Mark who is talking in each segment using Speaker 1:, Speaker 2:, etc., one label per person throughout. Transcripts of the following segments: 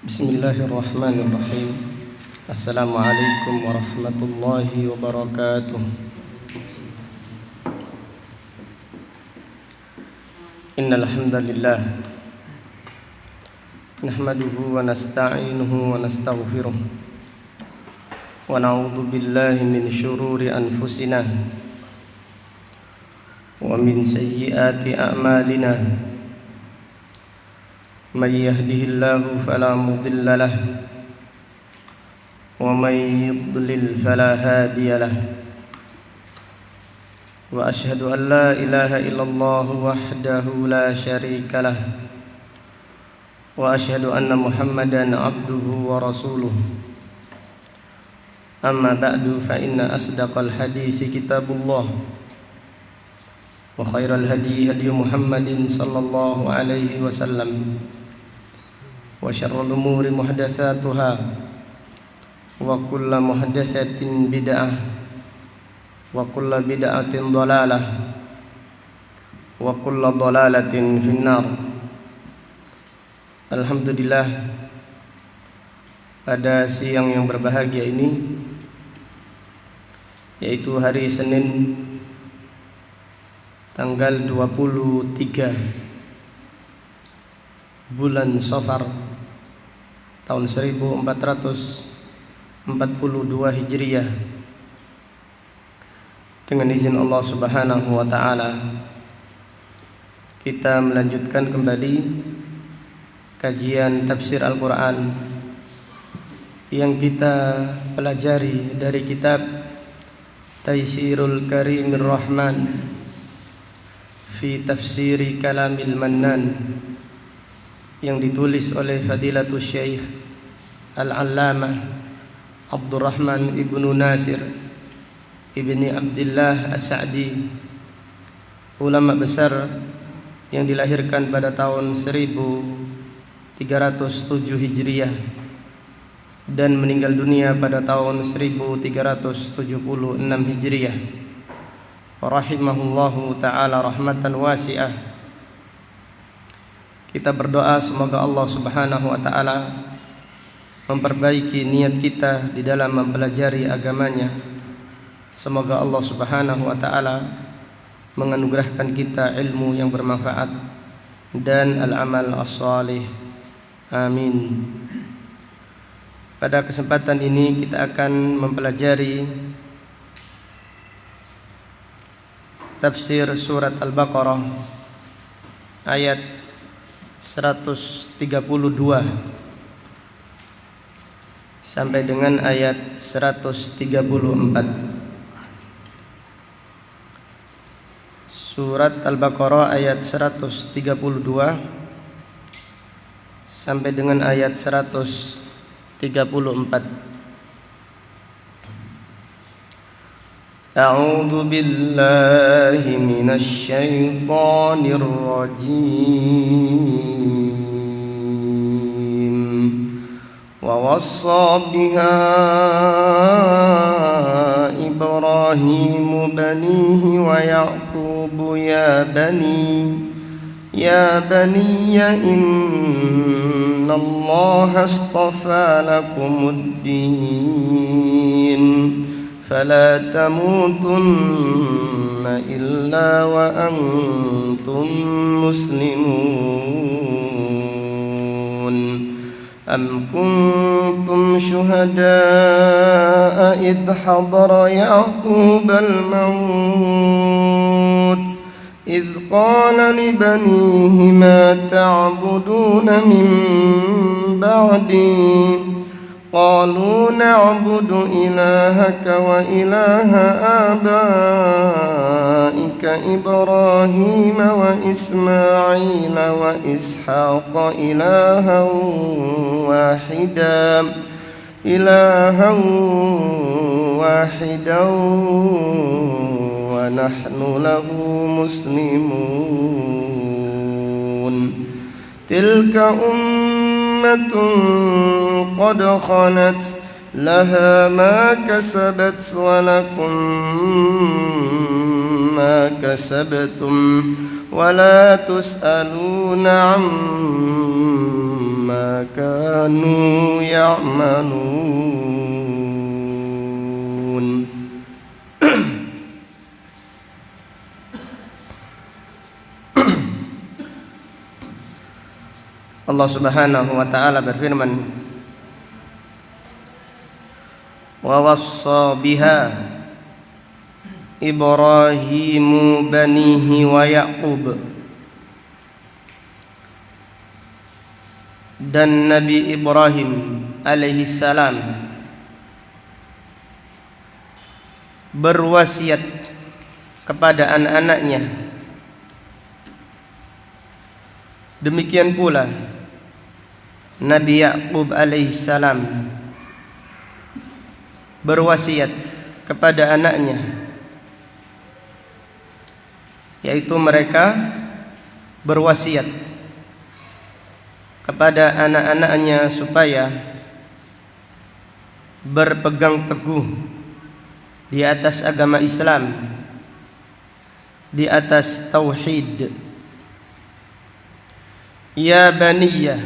Speaker 1: Bismillahirrahmanirrahim. Assalamualaikum warahmatullahi wabarakatuh. Innal hamdalillah nahmaduhu wa nasta'inuhu wa nastaghfiruh wa na'udzu billahi min shururi anfusina wa min sayyiati a'malina. من يهده الله فلا مضل له ومن يضلل فلا هادي له وأشهد أن لا إله إلا الله وحده لا شريك له وأشهد أن محمدا عبده ورسوله أما بعد فإن أصدق الحديث كتاب الله وخير الهدي هدي محمد صلى الله عليه وسلم وشر الأمور محدثاتها وكل محدثة بدعة وكل بدعة ضلالة وكل ضلالة في النار. Alhamdulillah, pada siang yang berbahagia ini, yaitu hari Senin tanggal 23 bulan Safar tahun 1442 Hijriah, dengan izin Allah Subhanahu wa taala kita melanjutkan kembali kajian tafsir Al-Qur'an yang kita pelajari dari kitab Taysirul Karimir Rahman fi Tafsiri Kalamil Mannan yang ditulis oleh Fadilatul Syekh Al-Allamah Abdurrahman Ibnu Nasir Ibni Abdullah As-Sa'di, ulama besar yang dilahirkan pada tahun 1307 Hijriah dan meninggal dunia pada tahun 1376 Hijriah. Rahimahullahu ta'ala rahmatan wasi'ah. Kita berdoa semoga Allah Subhanahu wa taala memperbaiki niat kita di dalam mempelajari agamanya. Semoga Allah Subhanahu wa taala menganugerahkan kita ilmu yang bermanfaat dan al-amal as-salih. Amin. Pada kesempatan ini kita akan mempelajari tafsir surat Al-Baqarah ayat 132 sampai dengan ayat 134. Surat Al-Baqarah ayat 132 sampai dengan ayat 134. A'udzu billahi minasy syaithanir rajim. Wa wassa biha Ibrahim banihi wa Ya'qub ya bani inna Allaha astafa lakumuddin فلا تموتن إلا وأنتم مسلمون أم كنتم شهداء إذ حضر يعقوب الموت إذ قال لبنيه ما تعبدون من بعدي قالوا نعبد إلهك وإله آبائك إبراهيم وإسماعيل وإسحاق إلها واحدا ونحن له مسلمون تلك قد خلت لها ما كسبت ولكم ما كسبتم ولا تسألون عما ما كانوا يعملون. Allah Subhanahu wa taala berfirman, wa wassa biha Ibrahimu banihi wa Yaqub. Dan Nabi Ibrahim alaihi salam berwasiat kepada anak-anaknya. Demikian pula Nabi Yaqub alaihi salam berwasiat kepada anaknya, yaitu mereka berwasiat kepada anak-anaknya supaya berpegang teguh di atas agama Islam, di atas tauhid. Ya baniyya,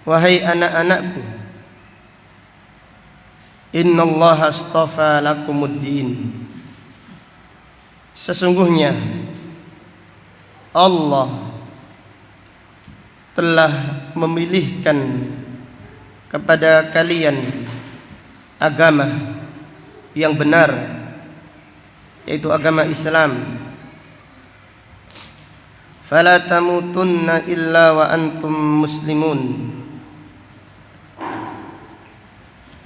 Speaker 1: wahai anak-anakku, innallaha astafa lakumuddin, sesungguhnya Allah telah memilihkan kepada kalian agama yang benar, yaitu agama Islam. Fala tamutunna illa wa antum muslimun,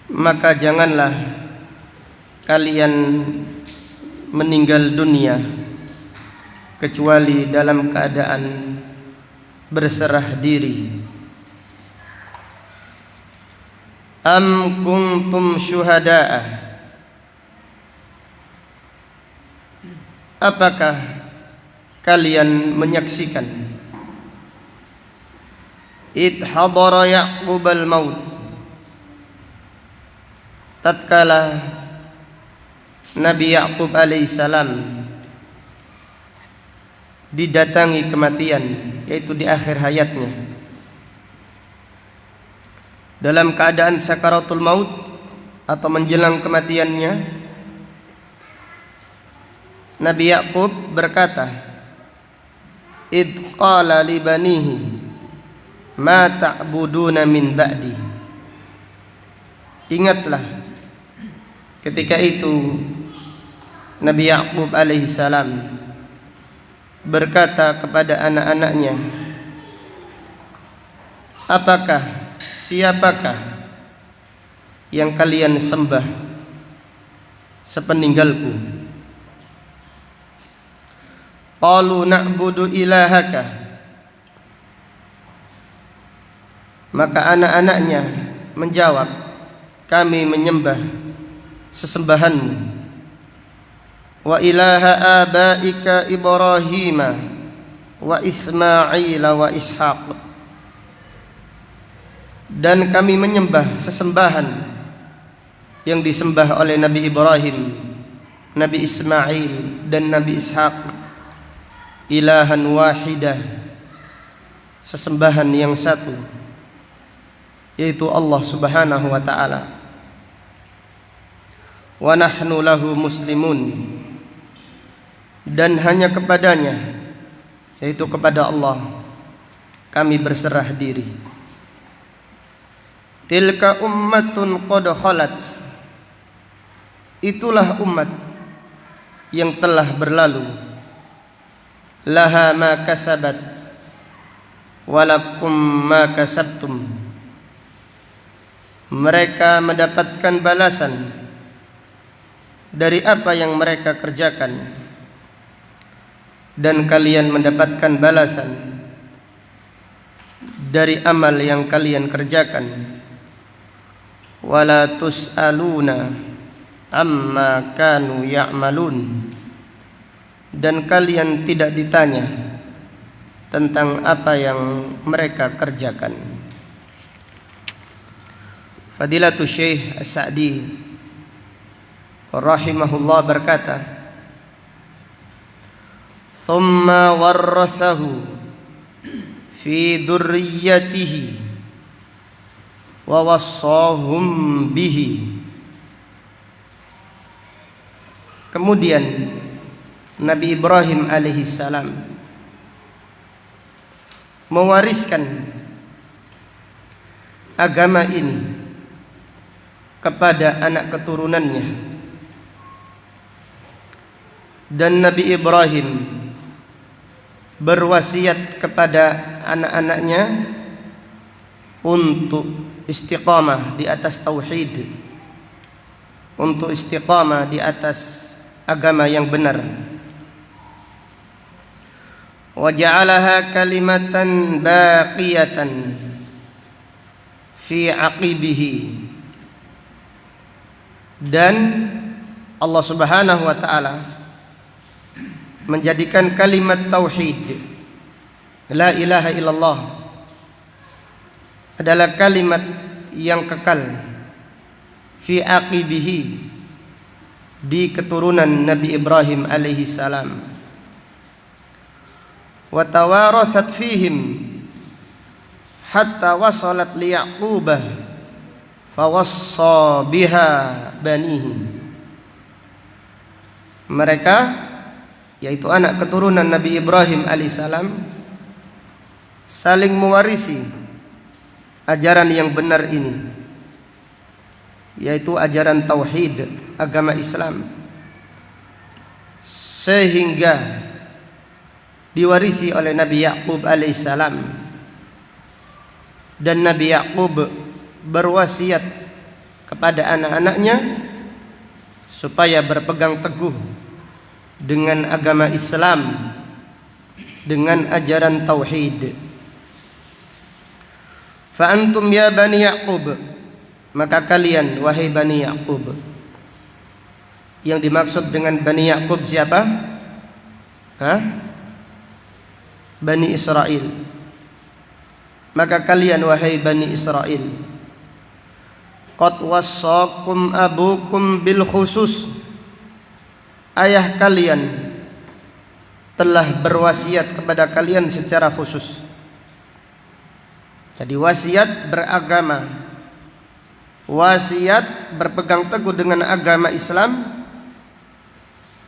Speaker 1: maka janganlah kalian meninggal dunia kecuali dalam keadaan berserah diri. Am kuntum syuhada'a, apakah kalian menyaksikan id hadara Ya'qubal maut, tatkala Nabi Ya'qub alaihissalam didatangi kematian, yaitu di akhir hayatnya, dalam keadaan sakaratul maut atau menjelang kematiannya. Nabi Ya'qub berkata, id qala li banihi ma ta'buduna min ba'di. Ingatlah ketika itu Nabi Ya'qub alaihi salam berkata kepada anak-anaknya, siapakah yang kalian sembah sepeninggalku? Qalu na'budu ilahaka, maka anak-anaknya menjawab, kami menyembah sesembahanmu, wa ilaha abaika Ibrahim wa Ismail wa Ishaq, dan kami menyembah sesembahan yang disembah oleh Nabi Ibrahim, Nabi Ismail dan Nabi Ishaq. Ilahan wahidah, sesembahan yang satu, yaitu Allah Subhanahu wa ta'ala. Wa nahnu lahu muslimun, dan hanya kepadanya, yaitu kepada Allah, kami berserah diri. Tilka ummatun qad khalat, itulah umat yang telah berlalu. Laha ma kasabat walakum ma kasabtum, mereka mendapatkan balasan dari apa yang mereka kerjakan, dan kalian mendapatkan balasan dari amal yang kalian kerjakan. Wala tus'aluna amma kanu ya'malun, dan kalian tidak ditanya tentang apa yang mereka kerjakan. Fadilatul Syekh As-Sa'di rahimahullah berkata, thumma warrathahu fi dzurriyyatihi wa wassahum bihi. Kemudian Nabi Ibrahim alaihissalam mewariskan agama ini kepada anak keturunannya, dan Nabi Ibrahim berwasiat kepada anak-anaknya untuk istiqamah di atas tauhid, untuk istiqamah di atas agama yang benar. Wa ja'alaha kalimatan baqiyatan fi aqibihi, dan Allah Subhanahu wa taala menjadikan kalimat tauhid la ilaha illallah adalah kalimat yang kekal fi aqibihi, di keturunan Nabi Ibrahim alaihi salam. Wa tawarathat fihim hatta wasalat li Yaqubah fawassa biha banihi. Mereka, yaitu anak keturunan Nabi Ibrahim alaihissalam, saling mewarisi ajaran yang benar ini, yaitu ajaran tauhid, agama Islam, sehingga diwarisi oleh Nabi Yaqub alaihissalam, dan Nabi Yaqub berwasiat kepada anak-anaknya supaya berpegang teguh dengan agama Islam, dengan ajaran tauhid. Fa antum ya bani Yaqub, maka kalian wahai bani Yaqub. Yang dimaksud dengan bani Yaqub siapa? Bani Israel. Maka kalian wahai bani Israel, qad wassakum abukum bil khusus, ayah kalian telah berwasiat kepada kalian secara khusus. Jadi wasiat beragama, wasiat berpegang teguh dengan agama Islam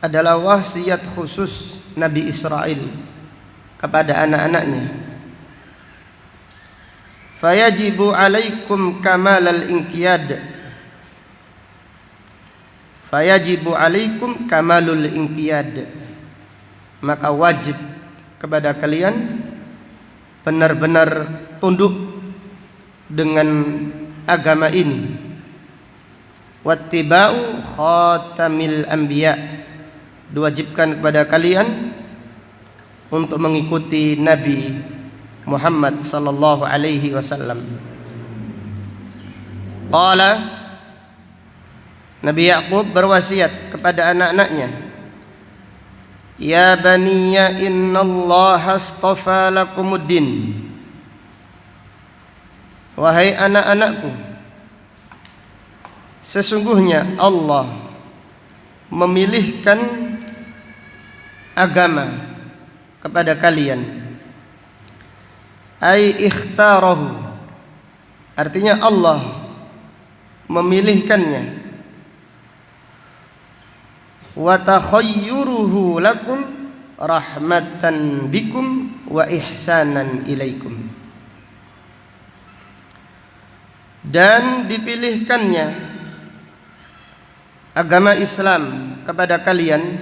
Speaker 1: adalah wasiat khusus Nabi Israel kepada anak-anaknya. Fayajibu alaikum kamalal inqiyad, fayajibu alaikum kamalul inqiyad, maka wajib kepada kalian benar-benar tunduk dengan agama ini. Wattiba'u khatamil anbiya, diwajibkan kepada kalian untuk mengikuti Nabi Muhammad sallallahu alaihi wasallam. Qala, Nabi Yaqub berwasiat kepada anak-anaknya, ya baniya innallaha astafa lakumuddin, wahai anak-anakku, sesungguhnya Allah memilihkan agama kepada kalian. Ai ikhtarahu, artinya Allah memilihkannya. Wa takhayyuruhu lakum rahmatan bikum wa ihsanan ilaikum, dan dipilihkannya agama Islam kepada kalian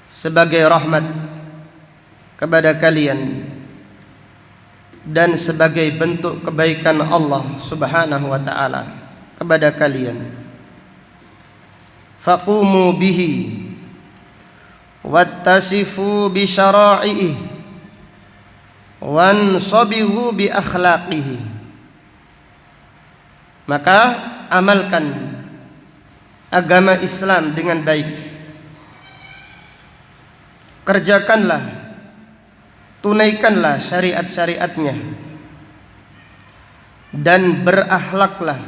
Speaker 1: sebagai rahmat kepada kalian dan sebagai bentuk kebaikan Allah Subhanahu wa taala kepada kalian. Faqumu bihi wattasifu bi syara'ihi wansabihu bi akhlaqihi, maka amalkan agama Islam dengan baik, kerjakanlah, tunaikanlah syariat-syariatnya, dan berakhlaklah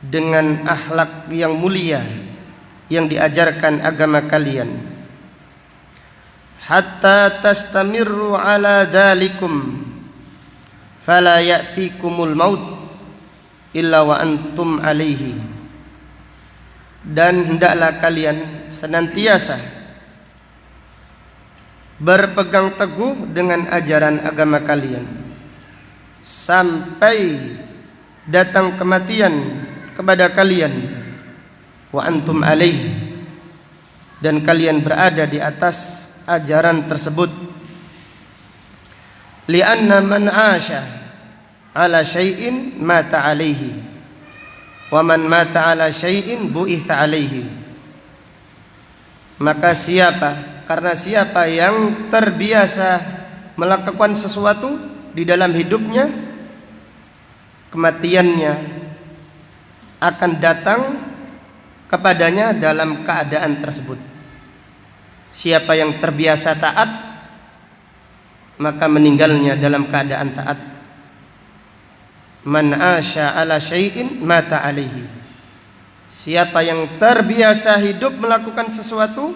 Speaker 1: dengan akhlak yang mulia yang diajarkan agama kalian. hatta tastamirru ala dzalikum fala ya'tikumul maut illa wa antum alaihi. Dan hendaklah kalian senantiasa berpegang teguh dengan ajaran agama kalian sampai datang kematian kepada kalian, wa antum alaihi, dan kalian berada di atas ajaran tersebut. Lianna man 'asha 'ala syai'in mata 'alaihi wa man mata 'ala syai'in bu'itha 'alaihi. Maka karena siapa yang terbiasa melakukan sesuatu di dalam hidupnya, kematiannya akan datang kepadanya dalam keadaan tersebut. Siapa yang terbiasa taat, maka meninggalnya dalam keadaan taat. Man 'asha 'ala syai'in mata 'alaihi. Siapa yang terbiasa hidup melakukan sesuatu,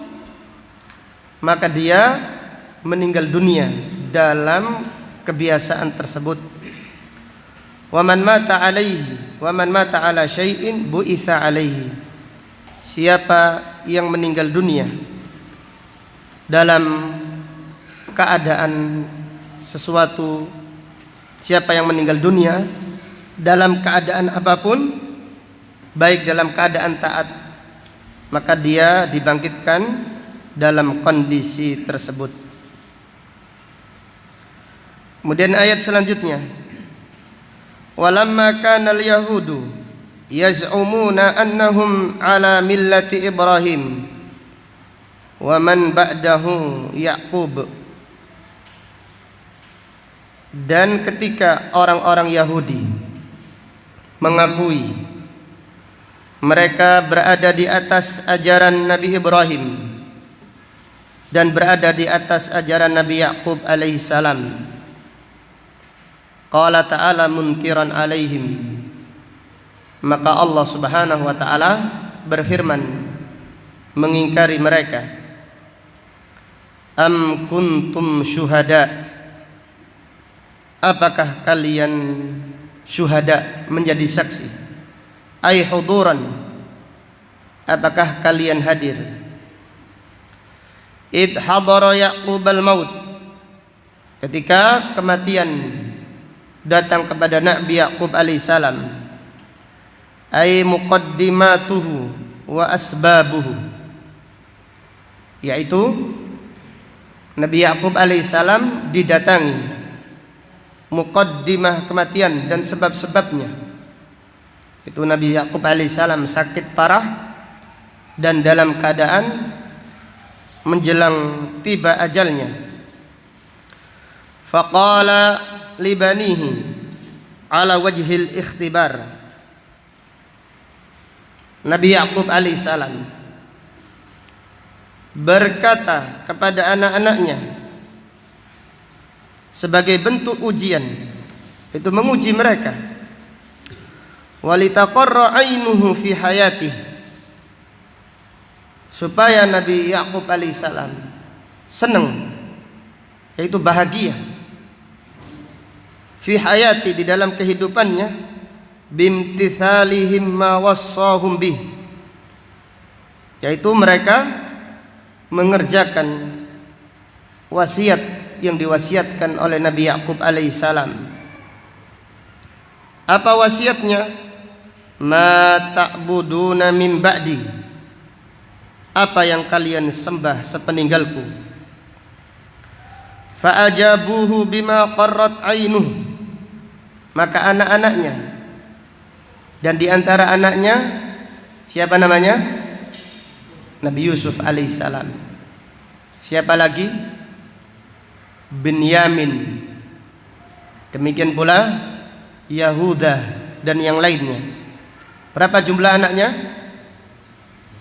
Speaker 1: maka dia meninggal dunia dalam kebiasaan tersebut. Wa man mata 'alaihi wa man mata 'ala syai'in bu'itsa 'alaihi. Siapa yang meninggal dunia dalam keadaan sesuatu, siapa yang meninggal dunia dalam keadaan apapun, baik dalam keadaan taat, maka dia dibangkitkan dalam kondisi tersebut. Kemudian ayat selanjutnya, walamma kana al-yahudu yaz'umuna annahum ala millati Ibrahim wa man ba'dahu Yaqub. Dan ketika orang-orang Yahudi mengakui mereka berada di atas ajaran Nabi Ibrahim dan berada di atas ajaran Nabi Yaqub alaihi salam, qala ta'ala munkiran alaihim, maka Allah subhanahu wa ta'ala berfirman mengingkari mereka, am kuntum syuhada, apakah kalian syuhada, menjadi saksi, ay huduran, apakah kalian hadir, id hadara Yaqub al-maut, ketika kematian datang kepada Nabi Yaqub alaihissalam, ay muqaddimatuhu wa asbabuhu, yaitu Nabi Yaqub alaihissalam didatangi muqaddimah kematian dan sebab-sebabnya. Itu Nabi Yaqub alaihissalam sakit parah dan dalam keadaan menjelang tiba ajalnya. Faqala libanihi ala wajhil ikhtibar, Nabi Yaqub alaihissalam berkata kepada anak-anaknya sebagai bentuk ujian, itu menguji mereka, walitaqarra ainuhu fi hayatihi, supaya Nabi Yaqub alaihissalam senang, yaitu bahagia, fi hayati, di dalam kehidupannya, bimtithalihim ma wassahum bih, yaitu mereka mengerjakan wasiat yang diwasiatkan oleh Nabi Yaqub alaihissalam. Apa wasiatnya? Ma ta'buduna min ba'di, apa yang kalian sembah sepeninggalku. Fa'ajabuhu bima qarrat ainuh, maka anak-anaknya, dan di antara anaknya siapa namanya? Nabi Yusuf alaihissalam. Siapa lagi? Binyamin. Demikian pula Yahuda dan yang lainnya. Berapa jumlah anaknya?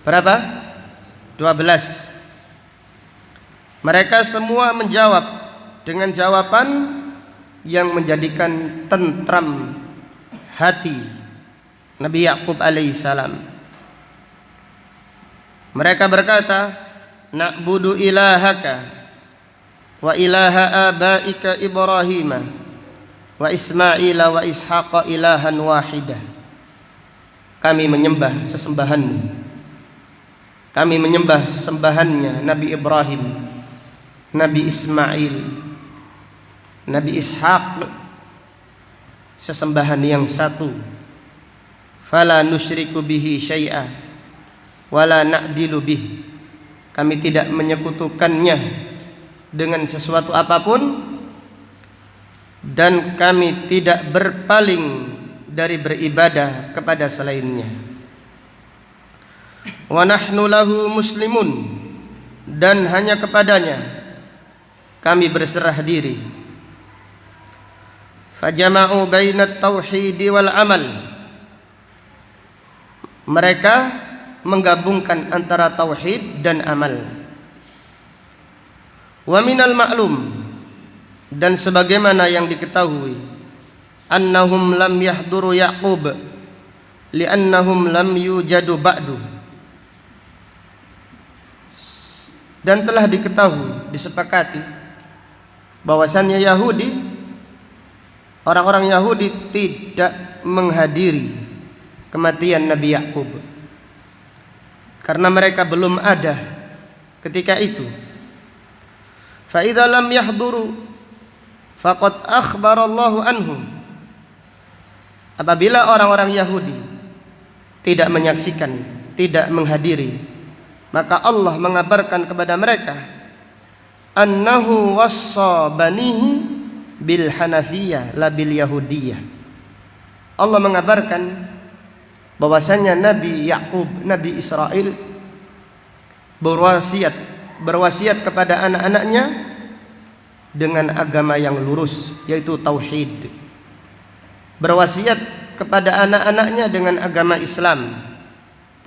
Speaker 1: Berapa? 12. Mereka semua menjawab dengan jawaban yang menjadikan tentram hati Nabi Yaqub alaihissalam. Mereka berkata, na'budu ilahaka wa ilaha abaika Ibrahim wa Ismail wa Ishaq ilahan wahidah. Kami menyembah sesembahanmu, kami menyembah sesembahannya Nabi Ibrahim, Nabi Ismail, Nabi Ishaq, sesembahan yang satu. Fala nusyriku bihi syai'a wala na'dilu bih. Kami tidak menyekutukannya dengan sesuatu apapun, dan kami tidak berpaling dari beribadah kepada selainnya. Wa nahnu lahu muslimun, dan hanya kepadanya kami berserah diri. Fajama'u bainat tauhid wal amal. Mereka menggabungkan antara tauhid dan amal. Wa minal ma'lum, dan sebagaimana yang diketahui, annahum lam yahduru Yaqub li'annahum lam yujadu ba'du. Dan telah diketahui, disepakati bahwasannya Yahudi, orang-orang Yahudi tidak menghadiri kematian Nabi Yaqub, karena mereka belum ada ketika itu. Fa idza lam yahduru faqad akhbarallahu anhum. Apabila orang-orang Yahudi tidak menyaksikan, tidak menghadiri, maka Allah mengabarkan kepada mereka annahu wassa banihi bil hanafiyah la bil yahudiyah. Allah mengabarkan bahwasanya Nabi Yaqub, Nabi Israel berwasiat kepada anak-anaknya dengan agama yang lurus, yaitu tauhid. Berwasiat kepada anak-anaknya dengan agama Islam,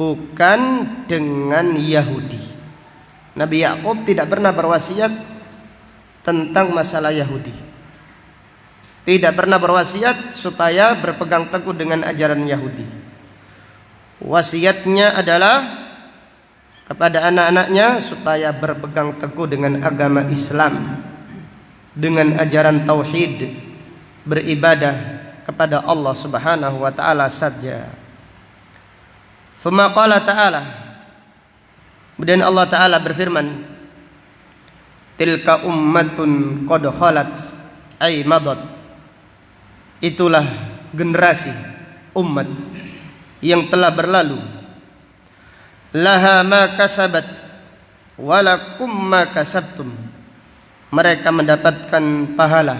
Speaker 1: bukan dengan Yahudi. Nabi Yaqub tidak pernah berwasiat tentang masalah Yahudi, tidak pernah berwasiat supaya berpegang teguh dengan ajaran Yahudi. Wasiatnya adalah kepada anak-anaknya supaya berpegang teguh dengan agama Islam, dengan ajaran tauhid, beribadah kepada Allah Subhanahu wa taala saja. Tsumma qala ta'ala, kemudian Allah taala berfirman, tilka ummatun qad khalat ay madat. Itulah generasi umat yang telah berlalu. Laha ma kasabat walakum ma kasabtum. Mereka mendapatkan pahala,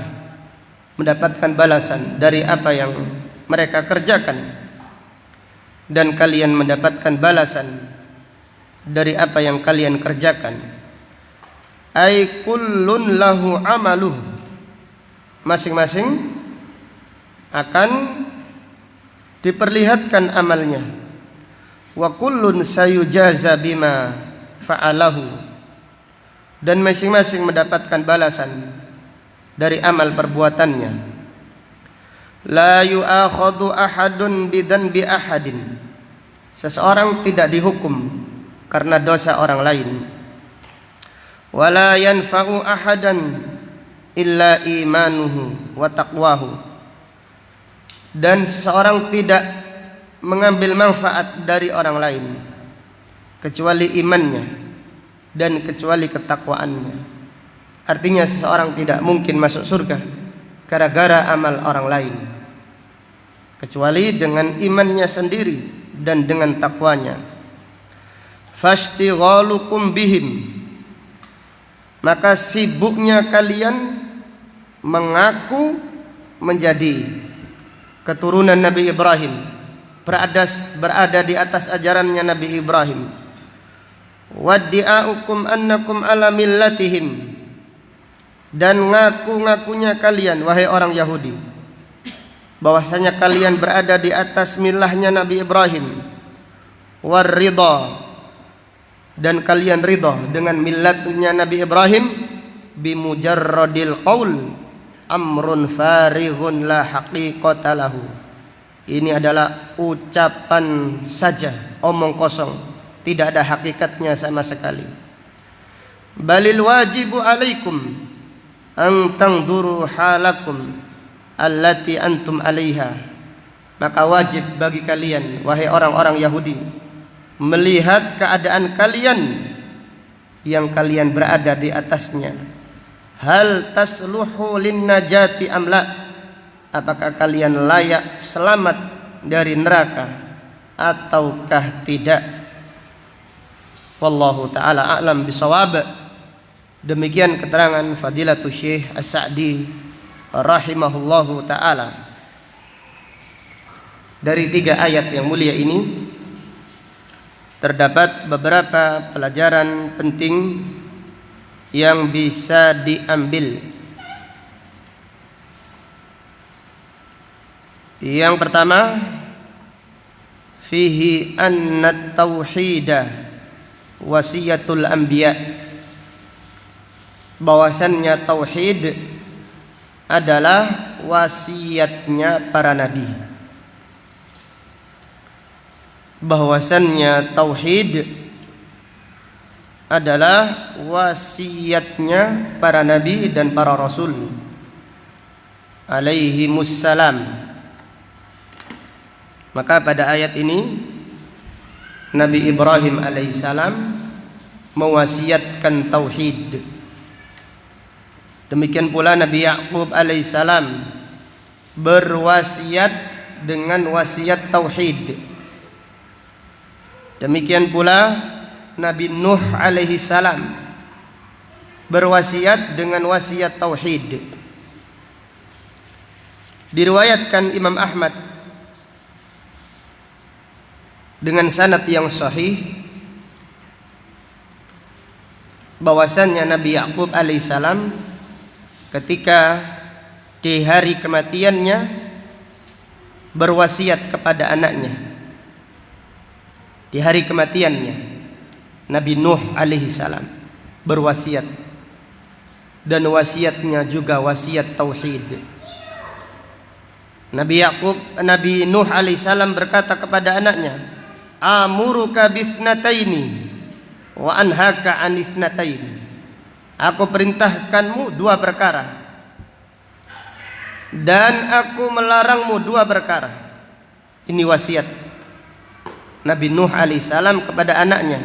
Speaker 1: mendapatkan balasan dari apa yang mereka kerjakan, dan kalian mendapatkan balasan dari apa yang kalian kerjakan. Ay kullun lahu amaluh. Masing-masing akan diperlihatkan amalnya. Wa kullun sayujaza bima fa'alahu, dan masing-masing mendapatkan balasan dari amal perbuatannya. La yu'akhadhu ahadun bidanbi ahadin. Seseorang tidak dihukum karena dosa orang lain. Wa la yanfa'u ahadan illa imanuhu wa taqwahu. Dan seseorang tidak mengambil manfaat dari orang lain kecuali imannya dan kecuali ketakwaannya. Artinya seseorang tidak mungkin masuk surga gara-gara amal orang lain, kecuali dengan imannya sendiri dan dengan takwanya. Fashtighalukum bihim, maka sibuknya kalian mengaku menjadi keturunan Nabi Ibrahim, berada di atas ajarannya Nabi Ibrahim. Waddi'aukum annakum ala millatihim, dan ngaku-ngakunya kalian wahai orang Yahudi bahwasanya kalian berada di atas milahnya Nabi Ibrahim. Warridha, dan kalian ridha dengan millatnya Nabi Ibrahim. Bimujarradil qaul amrun farighun la haqiqata lahu. Ini adalah ucapan saja, omong kosong, tidak ada hakikatnya sama sekali. Balil wajibu alaikum, an tangduru halakum allati antum 'alaiha, maka wajib bagi kalian wahai orang-orang Yahudi melihat keadaan kalian yang kalian berada di atasnya. Hal tasluhu lin najati amla, apakah kalian layak selamat dari neraka ataukah tidak? Wallahu ta'ala a'lam bisawab. Demikian keterangan Fadilatul Syekh As-Sa'di rahimahullahu ta'ala dari 3 ayat yang mulia ini. Terdapat beberapa pelajaran penting yang bisa diambil. Yang pertama, fihi anna tauhida wasiyatul anbiya, bahwasannya tauhid adalah wasiatnya para nabi. Bahwasannya tauhid adalah wasiatnya para nabi dan para rasul alaihimussalam. Maka pada ayat ini Nabi Ibrahim alaihissalam mewasiatkan tauhid. Demikian pula Nabi Ya'qub alaihissalam berwasiat dengan wasiat tauhid. Demikian pula Nabi Nuh alaihi salam berwasiat dengan wasiat tauhid. Diriwayatkan Imam Ahmad dengan sanad yang sahih bahwasannya Nabi Ya'qub alaihi salam ketika di hari kematiannya berwasiat kepada anaknya. Di hari kematiannya Nabi Nuh alaihi salam berwasiat, dan wasiatnya juga wasiat tauhid. Nabi Nuh alaihi salam berkata kepada anaknya, amuruka bithnataini wa anhaka an ithnataini, aku perintahkanmu 2 perkara dan aku melarangmu 2 perkara. Ini wasiat Nabi Nuh alaihissalam kepada anaknya.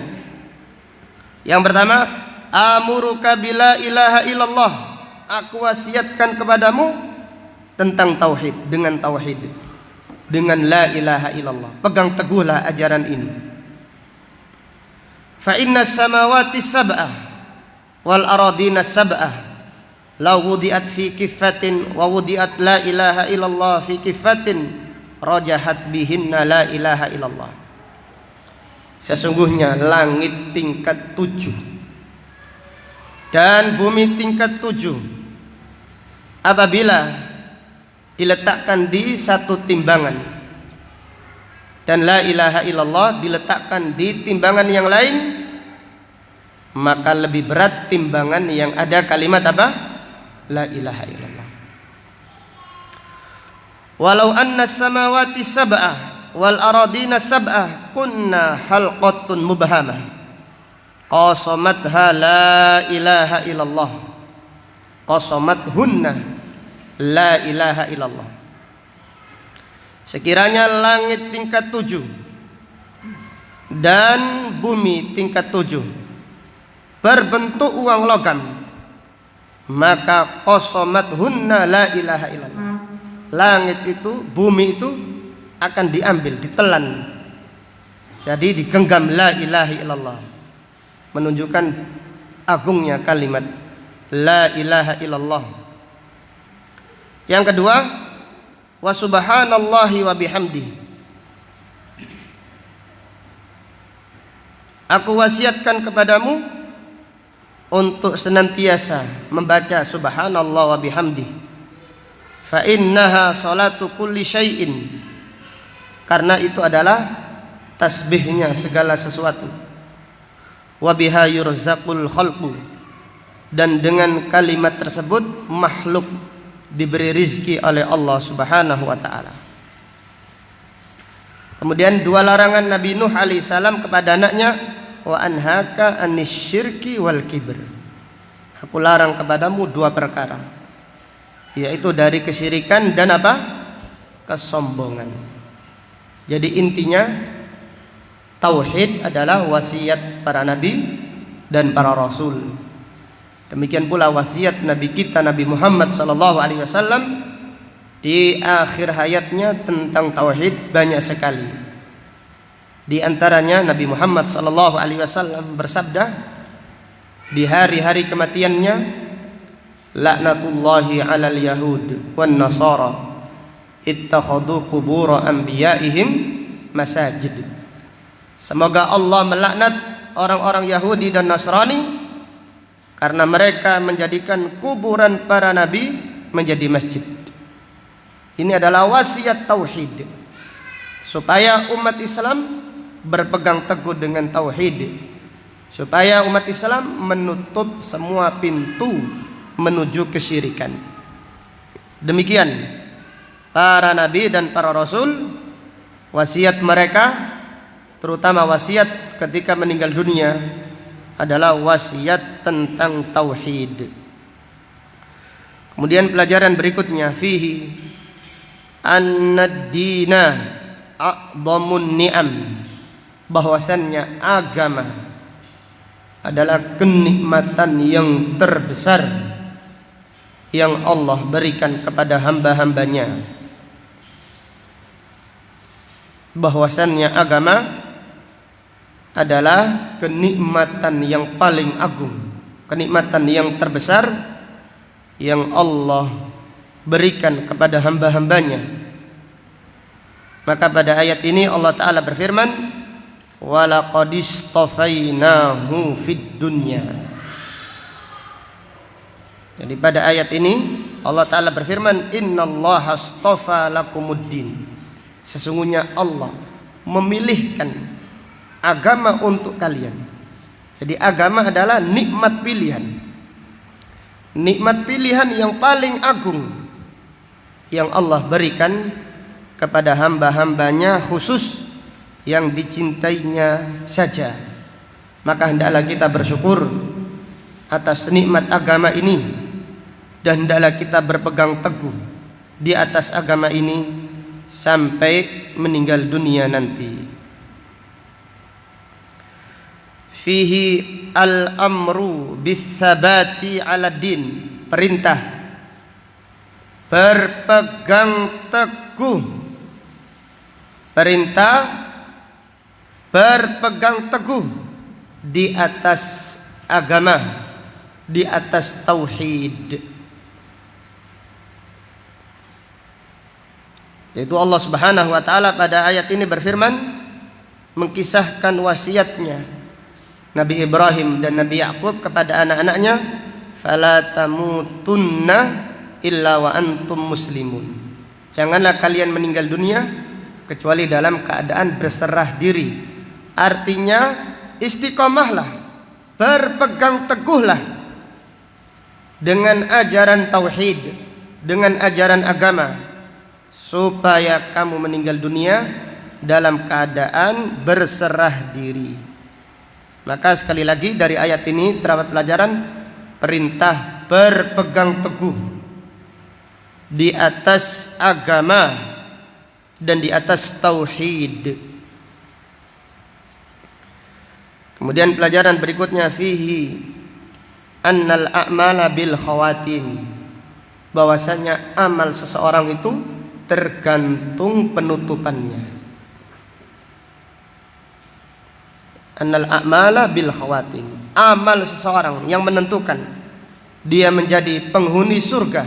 Speaker 1: Yang pertama, amuruka bila ilaha illallah, aku wasiatkan kepadamu tentang tauhid, dengan tauhid, dengan la ilaha illallah. Pegang teguhlah ajaran ini. Fa inna samawati sab'ah wal aradina sab'ah law wudi'at fi kiffatin wa wudi'at la ilaha illallah fi kiffatin rajahat bihinna la ilaha illallah. Sesungguhnya langit tingkat 7 dan bumi tingkat 7 apabila diletakkan di satu timbangan dan la ilaha illallah diletakkan di timbangan yang lain, maka lebih berat timbangan yang ada kalimat apa? La ilaha illallah. Walau anna samawati sab'ah wal aradina sab'ah kunna halqatun mubhamah qasamatha la ilaha illallah qasamathunna la ilaha illallah. Sekiranya langit tingkat 7 dan bumi tingkat 7 berbentuk uang logam, maka qasamathunna la ilaha illallah, langit itu, bumi itu akan diambil, ditelan, jadi digenggam la ilaha illallah, menunjukkan agungnya kalimat la ilaha illallah. Yang kedua, wa subhanallahi wa bihamdi, aku wasiatkan kepadamu untuk senantiasa membaca subhanallah wa bihamdi, fa innaha salatu kulli syai'in, karena itu adalah tasbihnya segala sesuatu. Wa biha yurzaqul khalqu, dan dengan kalimat tersebut makhluk diberi rizki oleh Allah Subhanahu wa ta'ala. Kemudian 2 larangan Nabi Nuh alaihissalam kepada anaknya, wa anhaka anisyirki wal kibr, Aku larang kepadamu dua perkara, yaitu dari kesyirikan dan apa? Kesombongan. Jadi intinya tauhid adalah wasiat para nabi dan para rasul. Demikian pula wasiat nabi kita Nabi Muhammad sallallahu alaihi wasallam di akhir hayatnya tentang tauhid banyak sekali. Di antaranya Nabi Muhammad sallallahu alaihi wasallam bersabda di hari-hari kematiannya, laknatullahi 'alal yahud wan nasara ittakhadhu qubur anbiya'ihim masajid. Semoga Allah melaknat orang-orang Yahudi dan Nasrani karena mereka menjadikan kuburan para nabi menjadi masjid. Ini adalah wasiat tauhid, supaya umat Islam berpegang teguh dengan tauhid, supaya umat Islam menutup semua pintu menuju kesyirikan. Demikian para nabi dan para rasul, wasiat mereka, terutama wasiat ketika meninggal dunia, adalah wasiat tentang tauhid. Kemudian pelajaran berikutnya, fihi annad-dina a'dhamun ni'am, bahwasannya agama adalah kenikmatan yang terbesar yang Allah berikan kepada hamba-hambanya. Bahwasannya agama adalah kenikmatan yang paling agung, kenikmatan yang terbesar yang Allah berikan kepada hamba-hambanya. Maka pada ayat ini Allah Ta'ala berfirman, walaqad istafainahu fid dunya. Jadi pada ayat ini Allah Ta'ala berfirman, innallaha astafa lakumuddin. Sesungguhnya Allah memilihkan agama untuk kalian. Jadi agama adalah nikmat pilihan, nikmat pilihan yang paling agung yang Allah berikan kepada hamba-hambanya, khusus yang dicintainya saja. Maka hendaklah kita bersyukur atas nikmat agama ini, dan hendaklah kita berpegang teguh di atas agama ini sampai meninggal dunia nanti. Fihi al-amru bis-sabati 'ala din, perintah berpegang teguh, perintah berpegang teguh di atas agama, di atas tauhid. Yaitu Allah Subhanahu wa taala pada ayat ini berfirman, mengkisahkan wasiatnya Nabi Ibrahim dan Nabi Yakub kepada anak-anaknya, fala tamutunna illa wa antum muslimun. Janganlah kalian meninggal dunia kecuali dalam keadaan berserah diri. Artinya istiqomahlah, berpegang teguhlah dengan ajaran tauhid, dengan ajaran agama, supaya kamu meninggal dunia dalam keadaan berserah diri. Maka sekali lagi dari ayat ini terdapat pelajaran perintah berpegang teguh di atas agama dan di atas tauhid. Kemudian pelajaran berikutnya, fihi annal a'mala bil khawatim, bahwasanya amal seseorang itu tergantung penutupannya. Annal a'mala bil khawatim, amal seseorang yang menentukan dia menjadi penghuni surga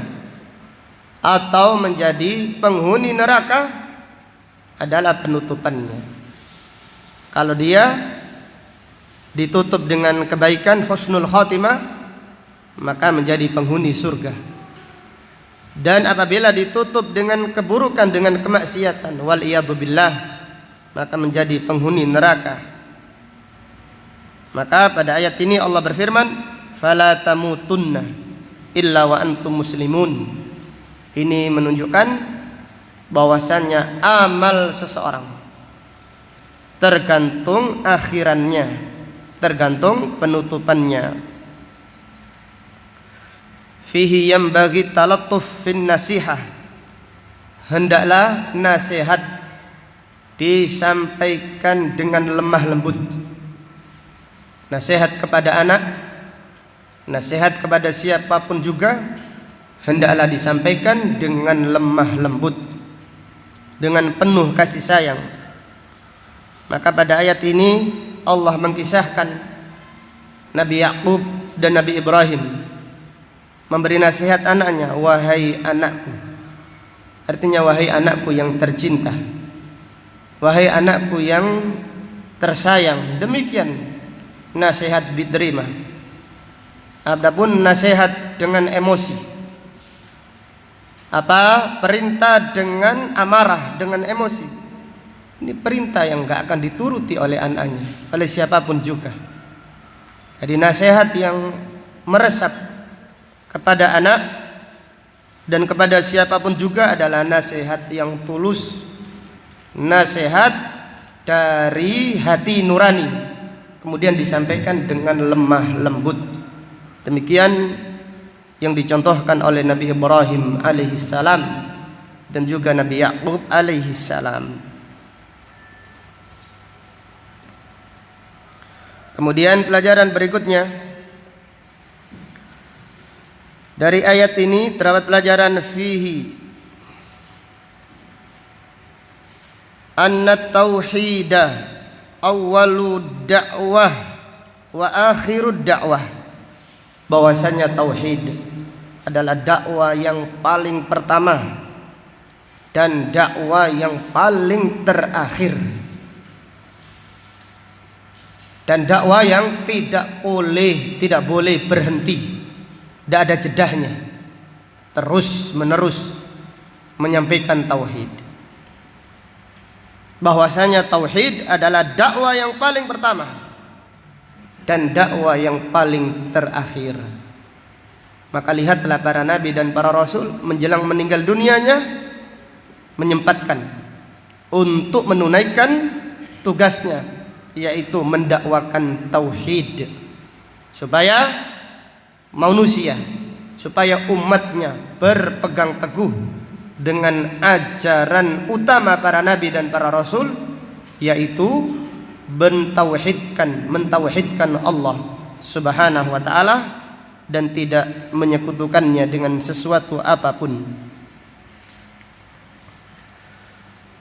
Speaker 1: atau menjadi penghuni neraka adalah penutupannya. Kalau dia ditutup dengan kebaikan, husnul khotimah, maka menjadi penghuni surga. Dan apabila ditutup dengan keburukan, dengan kemaksiatan, wal iyadu billah, maka menjadi penghuni neraka. Maka pada ayat ini Allah berfirman, fala tamutunna illa wa antum muslimun. Ini menunjukkan bahwasannya amal seseorang tergantung akhirannya, tergantung penutupannya. fihi yanbaghi talattuf fin nasihah, hendaklah nasihat disampaikan dengan lemah lembut. Nasihat kepada anak, nasihat kepada siapapun juga hendaklah disampaikan dengan lemah lembut, dengan penuh kasih sayang. Maka pada ayat ini Allah mengkisahkan Nabi Yakub dan Nabi Ibrahim memberi nasihat anaknya, wahai anakku. Artinya wahai anakku yang tercinta, wahai anakku yang tersayang. Demikian nasihat diterima. Adapun nasihat dengan emosi, perintah dengan amarah, dengan emosi, ini perintah yang gak akan dituruti oleh anaknya, oleh siapapun juga. Jadi nasihat yang meresap kepada anak dan kepada siapapun juga adalah nasihat yang tulus, nasihat dari hati nurani, kemudian disampaikan dengan lemah lembut. Demikian yang dicontohkan oleh Nabi Ibrahim alaihissalam dan juga Nabi Yakub alaihissalam. Kemudian pelajaran berikutnya dari ayat ini terdapat pelajaran fihi anna tauhidah awwalu da'wah wa akhirud da'wah, bahwasanya tauhid adalah dakwah yang paling pertama dan dakwah yang paling terakhir, dan dakwah yang tidak boleh berhenti, tidak ada jedahnya, terus menerus menyampaikan tauhid. Bahwasanya tauhid adalah dakwah yang paling pertama dan dakwah yang paling terakhir. Maka lihatlah para nabi dan para rasul menjelang meninggal dunianya menyempatkan untuk menunaikan tugasnya, yaitu mendakwakan tauhid, supaya manusia, supaya umatnya berpegang teguh dengan ajaran utama para nabi dan para rasul, yaitu mentauhidkan Allah Subhanahu wa taala dan tidak menyekutukannya dengan sesuatu apapun.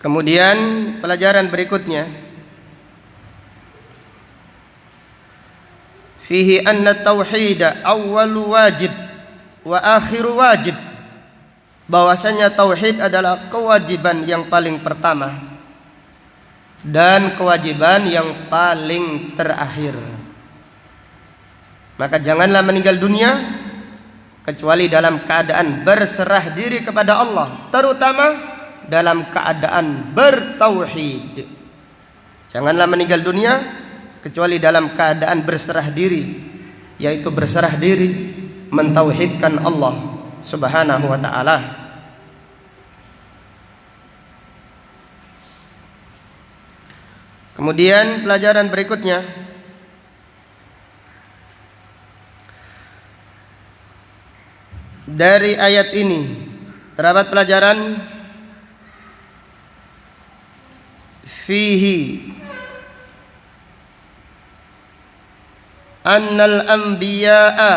Speaker 1: Kemudian pelajaran berikutnya, fihi anna tauhida awwalu wajib wa akhiru wajib, bahwasanya tauhid adalah kewajiban yang paling pertama dan kewajiban yang paling terakhir. Maka janganlah meninggal dunia kecuali dalam keadaan berserah diri kepada Allah, terutama dalam keadaan bertauhid. Janganlah meninggal dunia kecuali dalam keadaan berserah diri, yaitu berserah diri mentauhidkan Allah Subhanahu wa ta'ala. Kemudian pelajaran berikutnya, dari ayat ini terdapat pelajaran fihi annal anbiya'a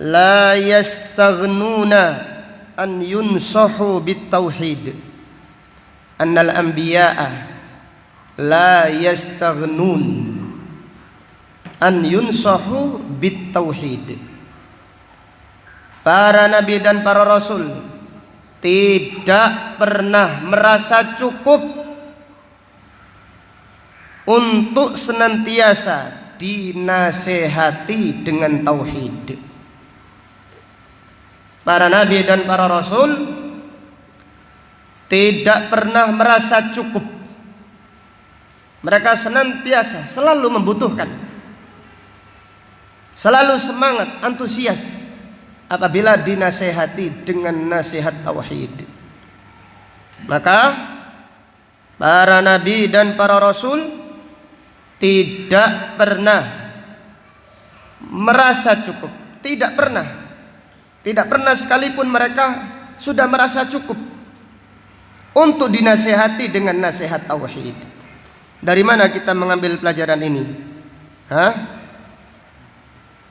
Speaker 1: la yastaghnuna an yunsahu bitauhid. Annal anbiya'a la yastaghnun an yunsahu bitauhid. Para nabi dan para rasul tidak pernah merasa cukup untuk senantiasa dinasehati dengan tauhid. Para nabi dan para rasul tidak pernah merasa cukup. Mereka senantiasa selalu membutuhkan, selalu semangat, antusias apabila dinasehati dengan nasihat tauhid. Maka para nabi dan para rasul tidak pernah merasa cukup, tidak pernah Tidak pernah sekalipun mereka sudah merasa cukup untuk dinasehati dengan nasihat tauhid. Dari mana kita mengambil pelajaran ini?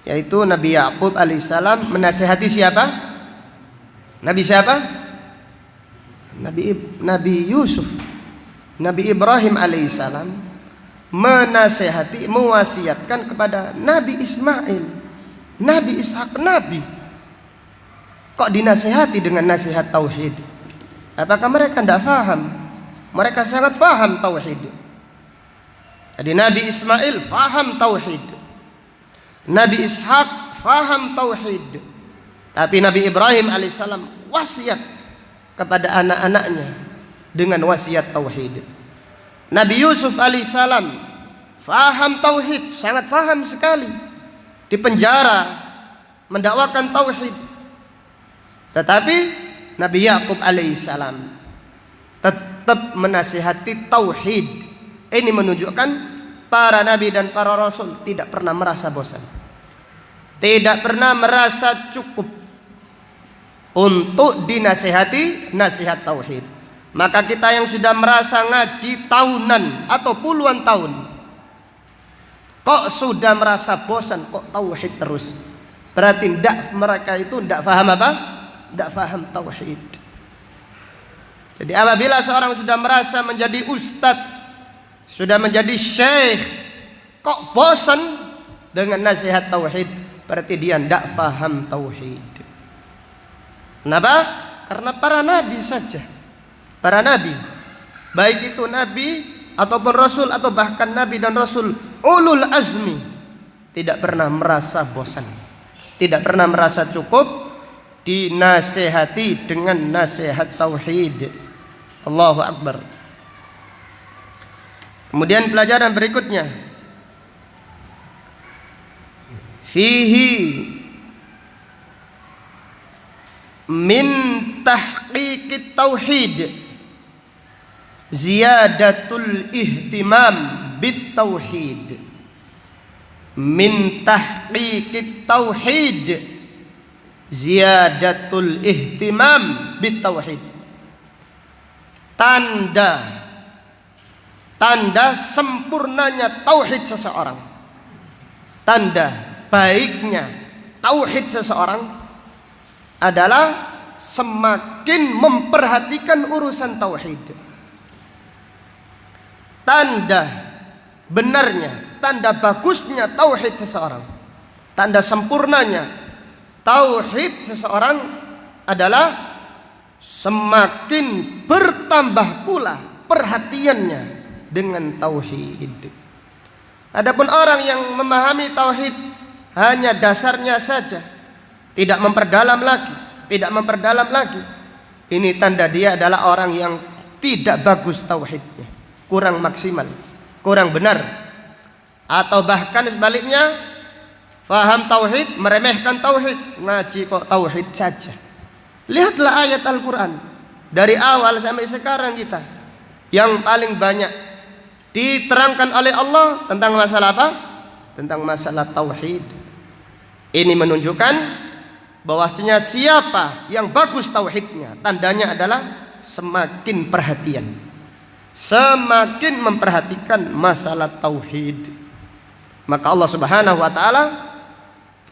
Speaker 1: Yaitu Nabi Yakub alaihissalam menasehati siapa? Nabi siapa? Nabi Yusuf. Nabi Ibrahim alaihissalam menasehati, mewasiatkan kepada Nabi Ismail, Nabi Ishak, Nabi. Kok dinasehati dengan nasihat tauhid? Apakah mereka tidak faham? Mereka sangat faham tauhid. Jadi Nabi Ismail faham tauhid, Nabi Ishak faham tauhid. Tapi Nabi Ibrahim alaihissalam wasiat kepada anak-anaknya dengan wasiat tauhid. Nabi Yusuf alaihissalam faham tauhid, sangat faham sekali. Di penjara mendakwakan tauhid. Tetapi Nabi Yakub alaihissalam tetap menasihati tauhid. Ini menunjukkan para nabi dan para rasul tidak pernah merasa bosan, tidak pernah merasa cukup untuk dinasihati nasihat tauhid. Maka kita yang sudah merasa ngaji tahunan atau puluhan tahun, kok sudah merasa bosan, kok tauhid terus, berarti mereka itu tidak faham apa? Tidak faham tauhid. Jadi apabila seorang sudah merasa menjadi ustadz, sudah menjadi syekh, kok bosan dengan nasihat tauhid, berarti dia tidak faham tauhid. Kenapa? Karena para nabi saja, para nabi, baik itu nabi ataupun rasul atau bahkan nabi dan rasul ulul azmi, tidak pernah merasa bosan, tidak pernah merasa cukup dinasehati dengan nasihat tauhid. Allahu Akbar. Kemudian pelajaran berikutnya, fihi min tahqiqit tauhid ziyadatul ihtimam bit tauhid. Min tahqiqit tauhid ziyadatul ihtimam bit tauhid. Tanda sempurnanya tauhid seseorang, tanda baiknya tauhid seseorang adalah semakin memperhatikan urusan tauhid. Tanda benarnya, tanda bagusnya tauhid seseorang, tanda sempurnanya tauhid seseorang adalah semakin bertambah pula perhatiannya dengan tauhid. Adapun orang yang memahami tauhid hanya dasarnya saja, tidak memperdalam lagi, ini tanda dia adalah orang yang tidak bagus tauhidnya, kurang maksimal, kurang benar. Atau bahkan sebaliknya, faham tauhid, meremehkan tauhid, ngaji kok tauhid saja. Lihatlah ayat Al-Quran dari awal sampai sekarang kita, yang paling banyak diterangkan oleh Allah tentang masalah apa? Tentang masalah tauhid. Ini menunjukkan bahwasanya siapa yang bagus tauhidnya, tandanya adalah semakin perhatian, semakin memperhatikan masalah tauhid. Maka Allah Subhanahu wa taala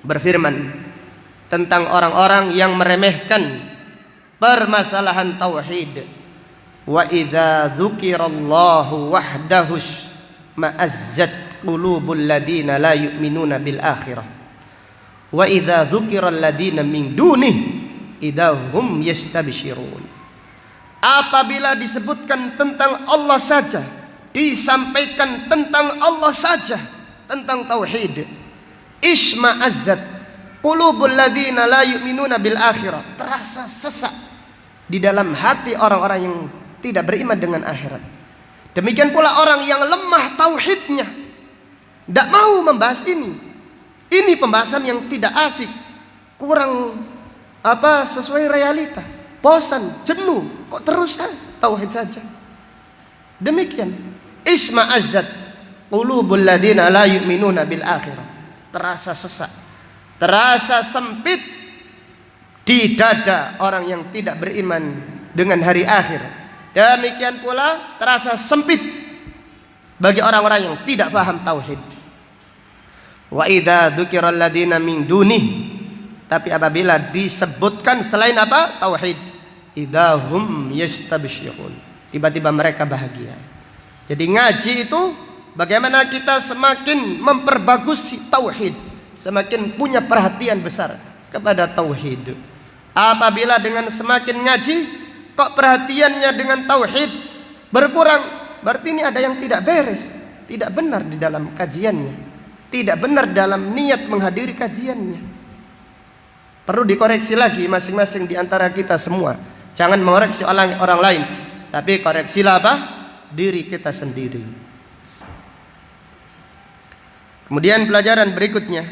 Speaker 1: berfirman tentang orang-orang yang meremehkan permasalahan tauhid. Wa idza dzukirallahu wahdahu ma'azzat qulubul ladina la yu'minuna bil akhirah wa idza dzukiral ladina min dunihi idahum yastabshirun. Apabila disebutkan tentang Allah saja, disampaikan tentang Allah saja, tentang tauhid, isma'azzat qulubul ladina la yu'minuna bil akhirah, terasa sesak di dalam hati orang-orang yang tidak beriman dengan akhirat. Demikian pula orang yang lemah tauhidnya, tidak mau membahas ini. Ini pembahasan yang tidak asik, kurang sesuai realita, bosan, jenuh, kok terus tauhid saja. Demikian isma'azzat qulubul ladina la yu'minuna bil akhirah, terasa sesak, terasa sempit di dada orang yang tidak beriman dengan hari akhir. Demikian pula terasa sempit bagi orang-orang yang tidak paham tauhid. Wa idza dzukiral ladina min dunih, tapi apabila disebutkan selain apa? Tauhid, idahum yastabsyirun, tiba-tiba mereka bahagia. Jadi ngaji itu bagaimana kita semakin memperbagus tauhid, semakin punya perhatian besar kepada tauhid. Apabila dengan semakin ngaji kok perhatiannya dengan tauhid berkurang, berarti ini ada yang tidak beres, tidak benar di dalam kajiannya, tidak benar dalam niat menghadiri kajiannya. Perlu dikoreksi lagi masing-masing di antara kita semua. Jangan mengoreksi orang lain, tapi koreksilah apa? Diri kita sendiri. Kemudian pelajaran berikutnya,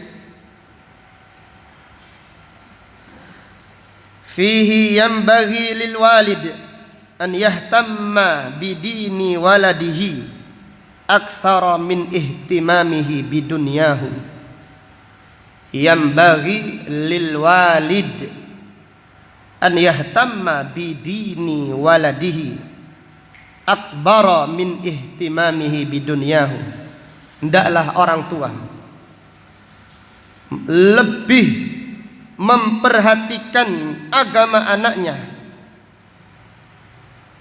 Speaker 1: fihi yanbaghi lil walid an yahtamma bidini waladihi aktsara min ihtimamihi bidunyahu. Yanbaghi lil walid an yahtamma bidini waladihi akbara min ihtimamihi bidunyahu. Hendaklah orang tua lebih memperhatikan agama anaknya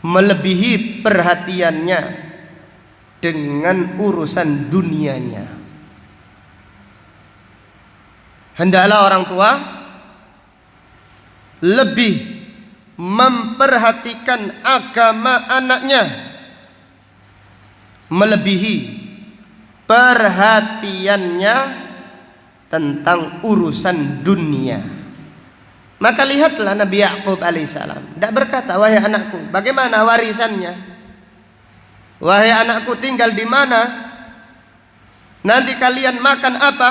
Speaker 1: melebihi perhatiannya dengan urusan dunianya. Hendaklah orang tua lebih memperhatikan agama anaknya melebihi perhatiannya tentang urusan dunia. Maka lihatlah Nabi Ya'qub alaihissalam tidak berkata, wahai anakku, bagaimana warisannya? Wahai anakku, tinggal di mana? Nanti kalian makan apa?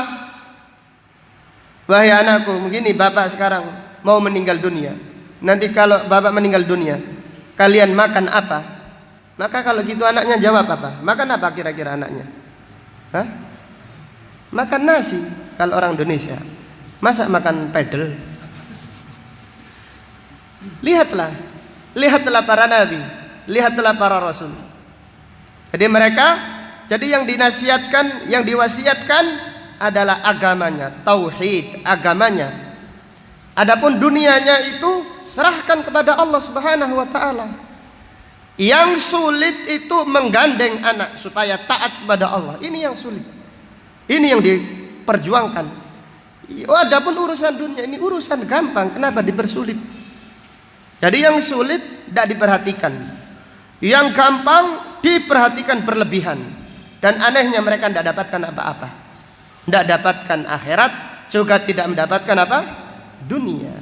Speaker 1: Wahai anakku, begini, bapak sekarang mau meninggal dunia. Nanti kalau bapak meninggal dunia, kalian makan apa? Maka kalau gitu anaknya jawab apa? Makan apa kira-kira anaknya? Hah? Makan nasi. Kalau orang Indonesia, masa makan pedel? Lihatlah para nabi, lihatlah para rasul. Jadi mereka, jadi yang dinasihatkan, yang diwasiatkan adalah agamanya, tauhid agamanya. Adapun dunianya itu serahkan kepada Allah Subhanahu wa taala. Yang sulit itu menggandeng anak supaya taat kepada Allah. Ini yang sulit. Ini yang diperjuangkan. Adapun urusan dunia ini urusan gampang, kenapa dipersulit? Jadi yang sulit tidak diperhatikan, yang gampang diperhatikan berlebihan. Dan anehnya mereka tidak dapatkan apa-apa, tidak dapatkan akhirat, juga tidak mendapatkan apa? Dunia.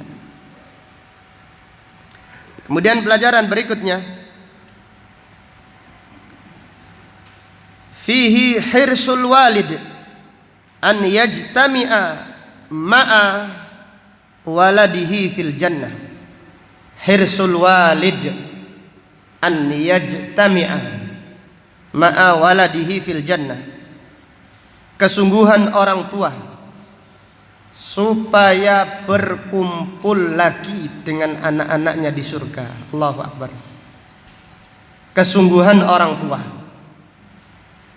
Speaker 1: Kemudian pelajaran berikutnya, fihi hirsul walid an yajtami'a ma'a waladihi fil jannah. Hirsul walid an yajtami'a ma'a waladihi fil jannah. Kesungguhan orang tua supaya berkumpul lagi dengan anak-anaknya di surga. Allahu Akbar. Kesungguhan orang tua,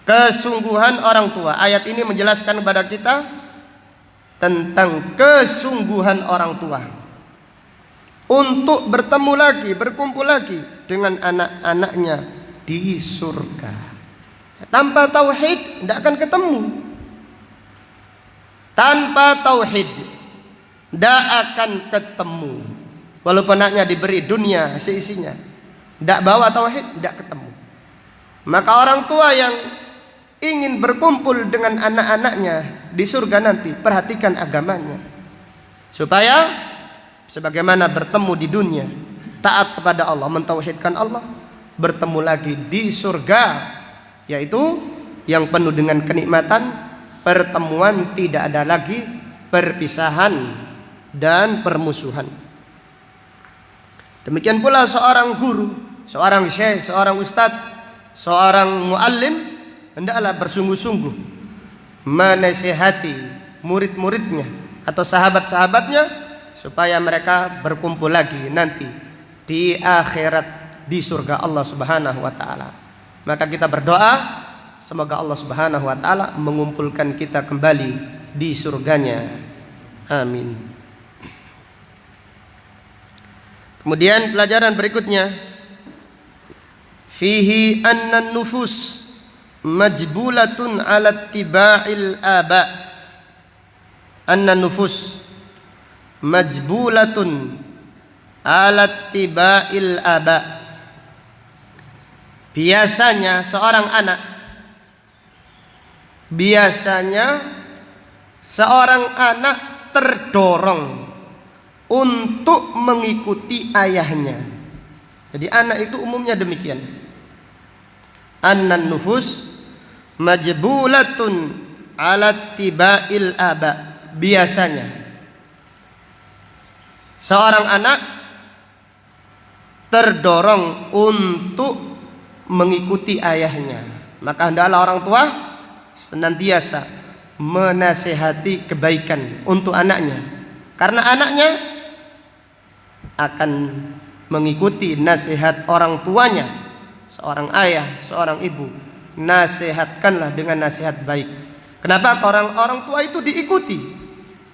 Speaker 1: kesungguhan orang tua. Ayat ini menjelaskan kepada kita tentang kesungguhan orang tua untuk bertemu lagi, berkumpul lagi dengan anak-anaknya di surga. Tanpa tauhid tidak akan ketemu. Tanpa tauhid tidak akan ketemu. Walaupun anaknya diberi dunia seisinya, tidak bawa tauhid, tidak ketemu. Maka orang tua yang ingin berkumpul dengan anak-anaknya di surga nanti, perhatikan agamanya, supaya sebagaimana bertemu di dunia, taat kepada Allah, mentauhidkan Allah, bertemu lagi di surga, yaitu yang penuh dengan kenikmatan, pertemuan, tidak ada lagi perpisahan dan permusuhan. Demikian pula seorang guru, seorang syekh, seorang ustadz, seorang muallim hendaklah bersungguh-sungguh menasihati murid-muridnya atau sahabat-sahabatnya supaya mereka berkumpul lagi nanti di akhirat di surga Allah Subhanahu wa taala. Maka kita berdoa semoga Allah Subhanahu wa taala mengumpulkan kita kembali di surganya. Amin. Kemudian pelajaran berikutnya, fihi anna nufus majbulatun ala tiba'il aba. Anna nufus majbulatun ala tiba'il aba. Biasanya seorang anak terdorong untuk mengikuti ayahnya. Jadi anak itu umumnya demikian. Annan nufus majbulatun ala tiba'il aba. Biasanya seorang anak terdorong untuk mengikuti ayahnya. Maka hendaklah orang tua senantiasa menasihati kebaikan untuk anaknya, karena anaknya akan mengikuti nasihat orang tuanya. Seorang ayah, seorang ibu, nasihatkanlah dengan nasihat baik. Kenapa? Orang tua itu diikuti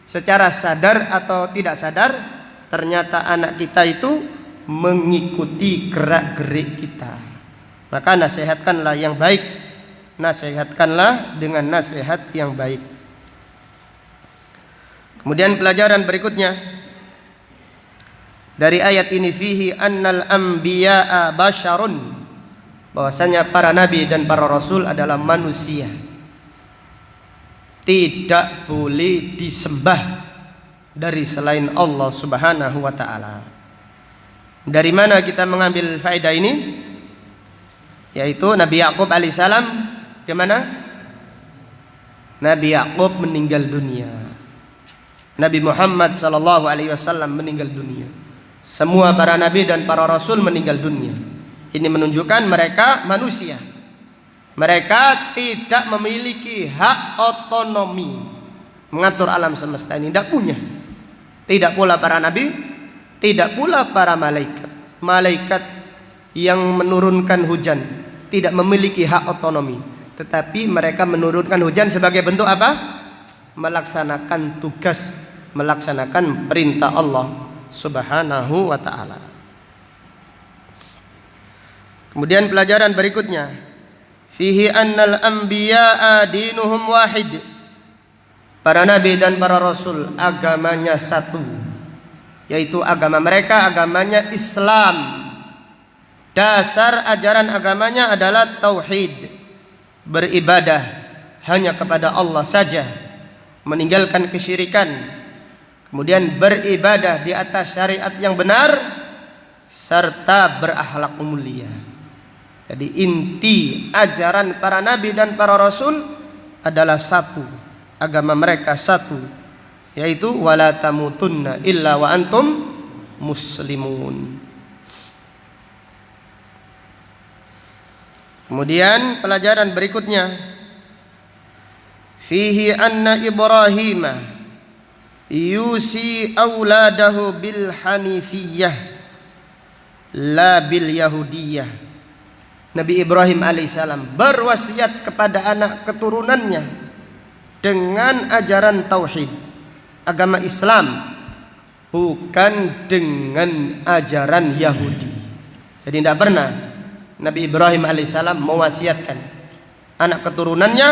Speaker 1: secara sadar atau tidak sadar. Ternyata anak kita itu mengikuti gerak-gerik kita. Maka nasihatkanlah yang baik, nasihatkanlah dengan nasihat yang baik. Kemudian pelajaran berikutnya dari ayat ini, fihi annal anbiya'a basyarun, bahwasanya para nabi dan para rasul adalah manusia, tidak boleh disembah dari selain Allah Subhanahu wa taala. Dari mana kita mengambil faedah ini? Yaitu Nabi Yakub alaihissalam kemana? Nabi Yakub meninggal dunia. Nabi Muhammad sallallahu alaihi wasallam meninggal dunia. Semua para nabi dan para rasul meninggal dunia. Ini menunjukkan mereka manusia. Mereka tidak memiliki hak otonomi mengatur alam semesta ini, tidak punya. Tidak pula para nabi, tidak pula para malaikat. Malaikat yang menurunkan hujan tidak memiliki hak otonomi, tetapi mereka menurunkan hujan sebagai bentuk apa? Melaksanakan tugas, melaksanakan perintah Allah Subhanahu wa ta'ala. Kemudian pelajaran berikutnya, fihi annal anbiya'a dinuhum wahid. Para nabi dan para rasul agamanya satu, yaitu agama mereka agamanya Islam. Dasar ajaran agamanya adalah tauhid, beribadah hanya kepada Allah saja, meninggalkan kesyirikan, kemudian beribadah di atas syariat yang benar, serta berakhlak mulia. Jadi inti ajaran para nabi dan para rasul adalah satu, agama mereka satu, yaitu wala tamutunna illa wa antum muslimun. Kemudian pelajaran berikutnya, fihi anna Ibrahim yusi auladahu bil hanifiyah la bil yahudiyah. Nabi Ibrahim alaihissalam berwasiat kepada anak keturunannya dengan ajaran tauhid, agama Islam, bukan dengan ajaran Yahudi. Jadi tidak pernah Nabi Ibrahim alaihissalam mewasiatkan anak keturunannya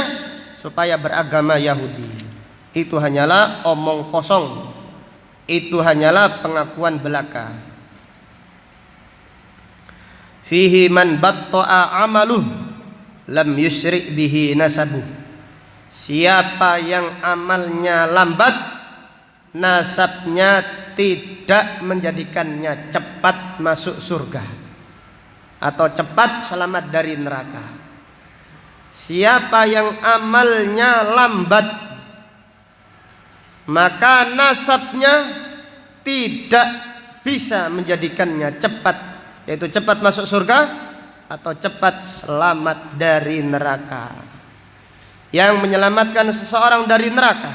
Speaker 1: supaya beragama Yahudi. Itu hanyalah omong kosong, itu hanyalah pengakuan belaka. Fihi man batta'a amaluh lam yusri' bihi nasabuh. Siapa yang amalnya lambat, nasabnya tidak menjadikannya cepat masuk surga atau cepat selamat dari neraka. Siapa yang amalnya lambat, maka nasabnya tidak bisa menjadikannya cepat, yaitu cepat masuk surga atau cepat selamat dari neraka. Yang menyelamatkan seseorang dari neraka,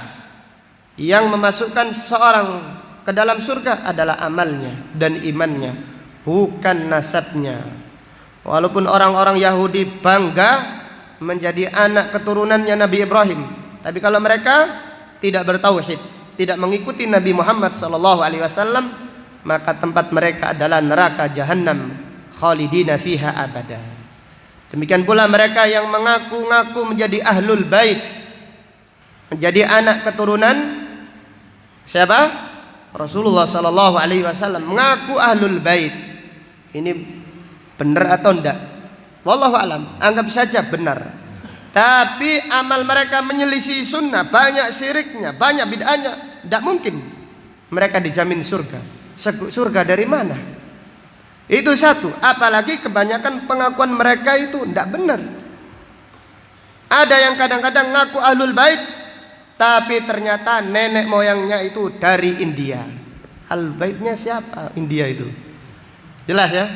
Speaker 1: yang memasukkan seseorang ke dalam surga adalah amalnya dan imannya, bukan nasabnya. Walaupun orang-orang Yahudi bangga menjadi anak keturunannya Nabi Ibrahim, tapi kalau mereka tidak bertauhid, tidak mengikuti Nabi Muhammad SAW, maka tempat mereka adalah neraka jahanam, khalidina fiha abada. Demikian pula mereka yang mengaku-ngaku menjadi ahlul bait, menjadi anak keturunan siapa? Rasulullah SAW, mengaku ahlul bait. Ini benar atau enggak? Wallahu alam, anggap saja benar. Tapi amal mereka menyelisih sunnah, banyak syiriknya, banyak bid'ahnya. Tidak mungkin mereka dijamin surga. Surga dari mana? Itu satu. Apalagi kebanyakan pengakuan mereka itu tidak benar. Ada yang kadang-kadang ngaku ahlul bait, tapi ternyata nenek moyangnya itu dari India. Ahlul baitnya siapa? India itu. Jelas ya?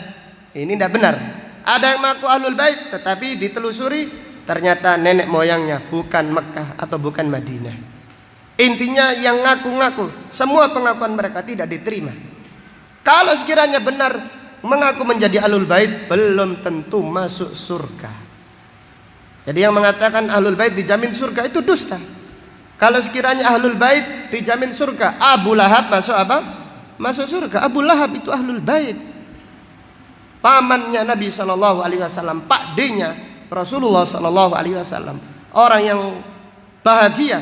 Speaker 1: Ini tidak benar. Ada yang mengaku ahlul bait, tetapi ditelusuri ternyata nenek moyangnya bukan Mekah atau bukan Madinah. Intinya yang ngaku-ngaku, semua pengakuan mereka tidak diterima. Kalau sekiranya benar mengaku menjadi ahlul bait, belum tentu masuk surga. Jadi yang mengatakan ahlul bait dijamin surga itu dusta. Kalau sekiranya ahlul bait dijamin surga, Abu Lahab masuk apa? Masuk surga. Abu Lahab itu ahlul bait, pamannya Nabi SAW, Pak D-nya Rasulullah SAW, orang yang bahagia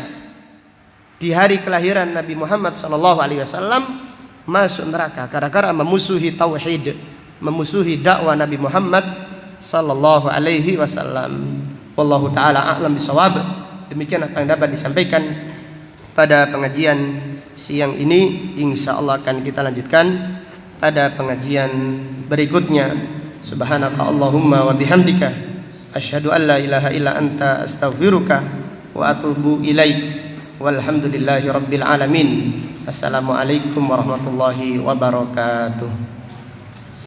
Speaker 1: di hari kelahiran Nabi Muhammad SAW, masuk neraka gara-gara memusuhi tauhid, memusuhi dakwah Nabi Muhammad SAW. Wallahu taala a'lam bisawab. Demikian apa yang dapat disampaikan pada pengajian siang ini. Insyaallah akan kita lanjutkan pada pengajian berikutnya. Subhanaka Allahumma wa bihamdika asyhadu an la ilaha illa anta astaghfiruka wa atubu ilaik. Walhamdulillahi rabbil alamin. Assalamualaikum warahmatullahi wabarakatuh.